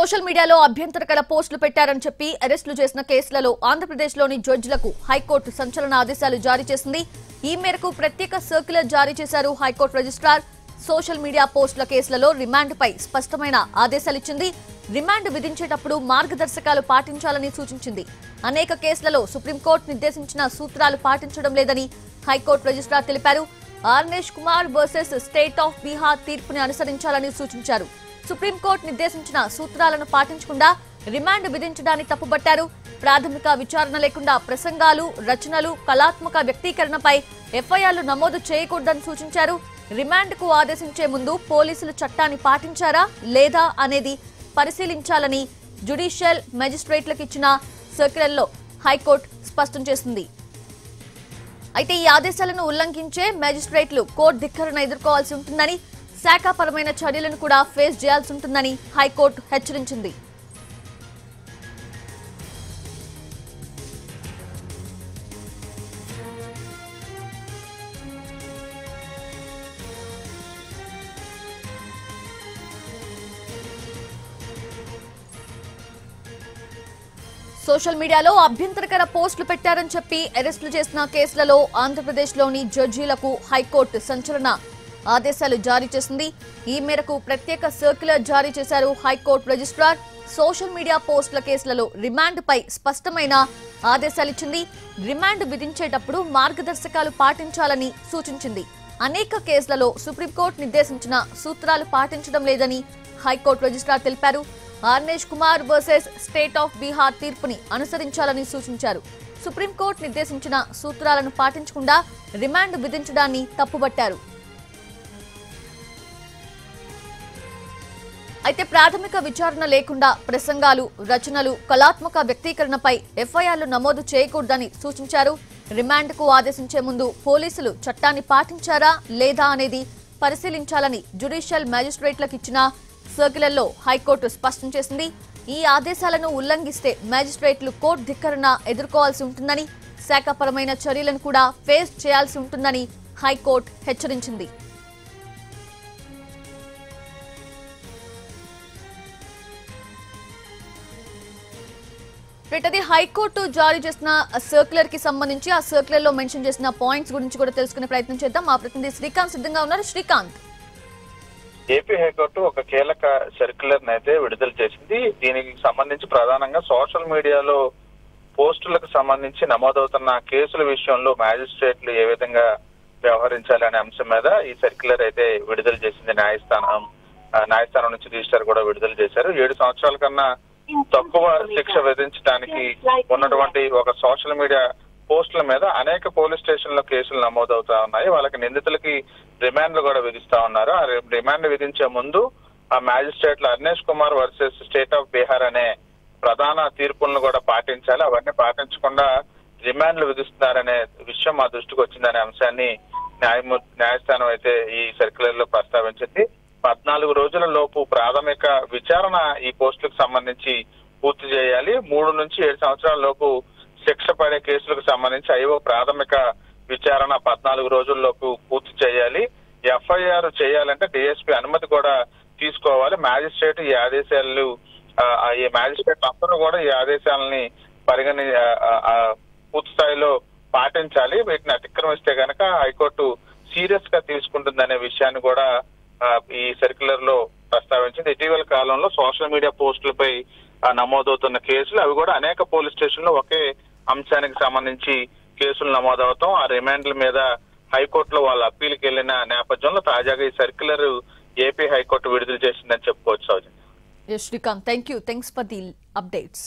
Social మీడియాలో అభ్యంతరకర పోస్టులు పెట్టారని చెప్పి అరెస్టులు చేసిన కేసులలో ఆంధ్రప్రదేశ్లోని జడ్జిలకు హైకోర్టు సంచలన ఆదేశాలు జారీ చేసింది. ఈ మేరకు ప్రత్యేక సర్క్యులర్ జారీ చేశారు హైకోర్టు రిజిస్ట్రార్. సోషల్ మీడియా పోస్టుల కేసులలో రిమాండ్పై స్పష్టమైన ఆదేశాలిచ్చింది. రిమాండ్ విధించేటప్పుడు మార్గదర్శకాలు పాటించాలని సూచించింది. అనేక కేసులలో సుప్రీంకోర్టు నిర్దేశించిన సూత్రాలు పాటించడం లేదని హైకోర్టు రిజిస్ట్రార్ తెలిపారు. Arnesh Kumar versus state of Bihar తీర్పుని అనుసరించాలని సూచించారు. సుప్రీంకోర్టు నిర్దేశించిన సూత్రాలను పాటించకుండా రిమాండ్ విధించడాన్ని తప్పుబట్టారు. ప్రాథమిక విచారణ లేకుండా ప్రసంగాలు, రచనలు, కళాత్మక వ్యక్తీకరణపై ఎఫ్ఐఆర్లు నమోదు చేయకూడదని సూచించారు. రిమాండ్కు ఆదేశించే ముందు పోలీసులు చట్టాన్ని పాటించారా లేదా అనేది పరిశీలించాలని జ్యుడిషియల్ మెజిస్ట్రేట్లకు ఇచ్చిన సర్క్యులర్లో హైకోర్టు స్పష్టం చేసింది. అయితే ఈ ఆదేశాలను ఉల్లంఘించే మెజిస్ట్రేట్లు కోర్టు ధిక్కరణ ఎదుర్కోవాల్సి ఉంటుందని, శాఖాపరమైన చర్యలను కూడా ఫేస్ చేయాల్సి ఉంటుందని హైకోర్టు హెచ్చరించింది. సోషల్ మీడియాలో అభ్యంతరకర పోస్టులు పెట్టారని చెప్పి అరెస్టులు చేసిన కేసులలో ఆంధ్రప్రదేశ్లోని జడ్జీలకు హైకోర్టు సంచలన ఆదేశాలు జారీ చేసింది. ఈ మేరకు ప్రత్యేక సర్క్యులర్ జారీ చేశారు హైకోర్టు రిజిస్ట్రార్. సోషల్ మీడియా పోస్టుల కేసులలో రిమాండ్పై స్పష్టమైన ఆదేశాలిచ్చింది. రిమాండ్ విధించేటప్పుడు మార్గదర్శకాలు పాటించాలని సూచించింది. అనేక కేసులలో సుప్రీంకోర్టు నిర్దేశించిన సూత్రాలు పాటించడం లేదని హైకోర్టు రిజిస్ట్రార్ తెలిపారు. Arnesh Kumar versus state of Bihar తీర్పుని అనుసరించాలని సూచించారు. సుప్రీంకోర్టు నిర్దేశించిన సూత్రాలను పాటించకుండా రిమాండ్ విధించడాన్ని తప్పుబట్టారు. అయితే ప్రాథమిక విచారణ లేకుండా ప్రసంగాలు, రచనలు, కళాత్మక వ్యక్తీకరణపై ఎఫ్ఐఆర్లు నమోదు చేయకూడదని సూచించారు. రిమాండ్కు ఆదేశించే ముందు పోలీసులు చట్టాన్ని పాటించారా లేదా అనేది పరిశీలించాలని జ్యుడిషియల్ మ్యాజిస్ట్రేట్లకు ఇచ్చిన సర్క్యులర్లో హైకోర్టు స్పష్టం చేసింది. ఈ ఆదేశాలను ఉల్లంఘిస్తే మ్యాజిస్ట్రేట్లు కోర్టు ధిక్కరణ ఎదుర్కోవాల్సి ఉంటుందని, శాఖాపరమైన చర్యలను కూడా ఫేస్ చేయాల్సి ఉంటుందని హైకోర్టు హెచ్చరించింది. అది హైకోర్టు జారీ చేసిన సర్క్యులర్ కి సంబంధించి ఆ సర్క్యులర్ లో మెన్షన్ చేసిన పాయింట్స్ గురించి కూడా తెలుసుకునే ప్రయత్నం చేద్దాం. మా ప్రతినిధి శ్రీకాంత్ సిద్ధంగా ఉన్నారు. శ్రీకాంత్, ఏపీ హైకోర్టు ఒక కీలక సర్క్యులర్ అయితే విడుదల చేసింది. దీనికి సంబంధించి ప్రధానంగా సోషల్ మీడియాలో పోస్టులకు సంబంధించి నమోదవుతున్న కేసుల విషయంలో మ్యాజిస్ట్రేట్లు ఏ విధంగా వ్యవహరించాలి అనే అంశం మీద ఈ సర్క్యులర్ అయితే విడుదల చేసింది. న్యాయస్థానం నుంచి రిజిస్టర్ కూడా విడుదల చేశారు. 7 సంవత్సరాల కన్నా తక్కువ శిక్ష విధించడానికి ఉన్నటువంటి ఒక సోషల్ మీడియా పోస్టుల మీద అనేక పోలీస్ స్టేషన్లో కేసులు నమోదవుతా ఉన్నాయి. వాళ్ళకి నిందితులకి రిమాండ్లు కూడా విధిస్తా ఉన్నారు. ఆ రిమాండ్ విధించే ముందు ఆ మ్యాజిస్ట్రేట్లు Arnesh Kumar versus state of Bihar అనే ప్రధాన తీర్పులను కూడా పాటించాలి. అవన్నీ పాటించకుండా రిమాండ్లు విధిస్తున్నారనే విషయం మా దృష్టికి వచ్చిందనే అంశాన్ని న్యాయస్థానం అయితే ఈ సర్క్యులర్ లో ప్రస్తావించింది. 14 రోజుల లోపు ప్రాథమిక విచారణ ఈ పోస్టులకు సంబంధించి పూర్తి చేయాలి. 3 నుంచి 7 సంవత్సరాల లోపు శిక్ష పడే కేసులకు సంబంధించి ఐఓ ప్రాథమిక విచారణ 14 రోజుల్లోపు పూర్తి చేయాలి. ఎఫ్ఐఆర్ చేయాలంటే డిఎస్పీ అనుమతి కూడా తీసుకోవాలి. మ్యాజిస్ట్రేట్ ఈ ఆదేశాలు ఈ మ్యాజిస్ట్రేట్ అందరూ కూడా ఈ ఆదేశాలని పూర్తి స్థాయిలో పాటించాలి. వీటిని అతిక్రమిస్తే కనుక హైకోర్టు సీరియస్ గా తీసుకుంటుందనే విషయాన్ని కూడా ఈ సర్క్యులర్ లో ప్రస్తావించింది. ఇటీవల కాలంలో సోషల్ మీడియా పోస్టులపై నమోదవుతున్న కేసులు అవి కూడా అనేక పోలీస్ స్టేషన్లో ఒకే అంశానికి సంబంధించి కేసులు నమోదవుతాం. ఆ రిమాండ్ల మీద హైకోర్టులో వాళ్ళ అప్పీల్కి వెళ్లిన నేపథ్యంలో తాజాగా ఈ సర్క్యులర్ ఏపీ హైకోర్టు విడుదల చేసిందని చెప్పుకోవచ్చు. Srikanth, thanks for the updates.